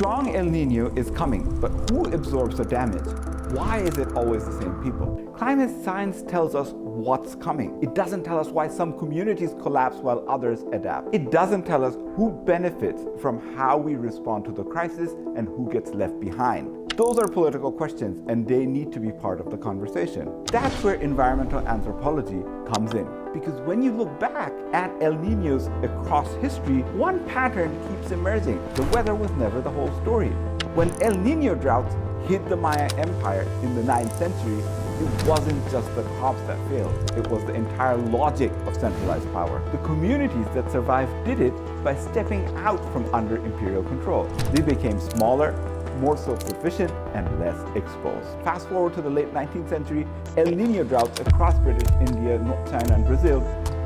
strong El Niño is coming, but who absorbs the damage? Why is it always the same people? Climate science tells us what's coming. It doesn't tell us why some communities collapse while others adapt. It doesn't tell us who benefits from how we respond to the crisis and who gets left behind. Those are political questions, and they need to be part of the conversation. That's where environmental anthropology comes in. Because when you look back at El Niños across history, one pattern keeps emerging. The weather was never the whole story. When El Niño droughts hit the Maya Empire in the 9th century, it wasn't just the crops that failed. It was the entire logic of centralized power. The communities that survived did it by stepping out from under imperial control. They became smaller, more self-sufficient, and less exposed. Fast forward to the late 19th century, El Niño droughts across British India, North China, and Brazil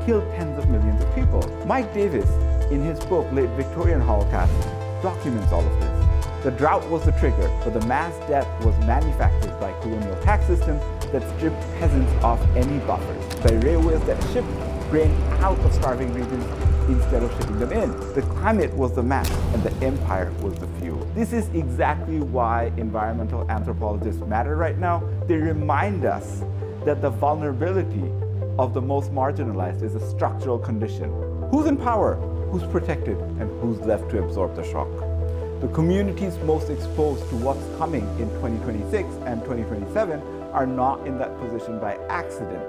killed tens of millions of people. Mike Davis, in his book Late Victorian Holocaust, documents all of this. The drought was the trigger, but the mass death was manufactured by colonial tax systems that stripped peasants of any buffers, by railways that shipped grain out of starving regions instead of shipping them in. The climate was the map, and the empire was the fuel. This is exactly why environmental anthropologists matter right now. They remind us that the vulnerability of the most marginalized is a structural condition. Who's in power? Who's protected? And who's left to absorb the shock? The communities most exposed to what's coming in 2026 and 2027 are not in that position by accident.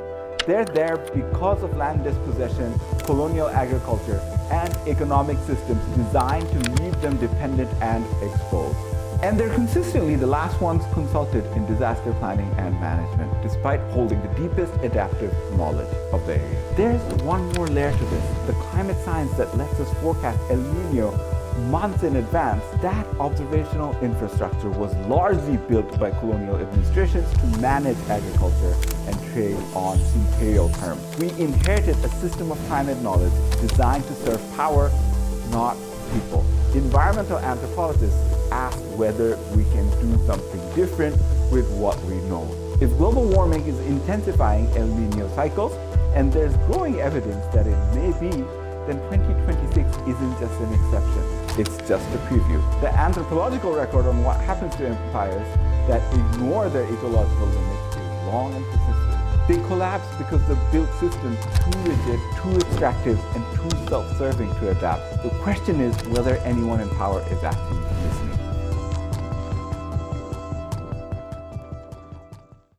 They're there because of land dispossession, colonial agriculture, and economic systems designed to leave them dependent and exposed. And they're consistently the last ones consulted in disaster planning and management, despite holding the deepest adaptive knowledge of the area. There's one more layer to this. The climate science that lets us forecast El Niño months in advance. That observational infrastructure was largely built by colonial administrations to manage agriculture and trade on imperial terms. We inherited a system of climate knowledge designed to serve power, not people. Environmental anthropologists ask whether we can do something different with what we know. If global warming is intensifying El Niño cycles, and there's growing evidence that it may be, then 2026 isn't just an exception. It's just a preview. The anthropological record on what happens to empires that ignore their ecological limits is long and persistent. They collapse because the built system is too rigid, too extractive, and too self-serving to adapt. The question is whether anyone in power is actually listening.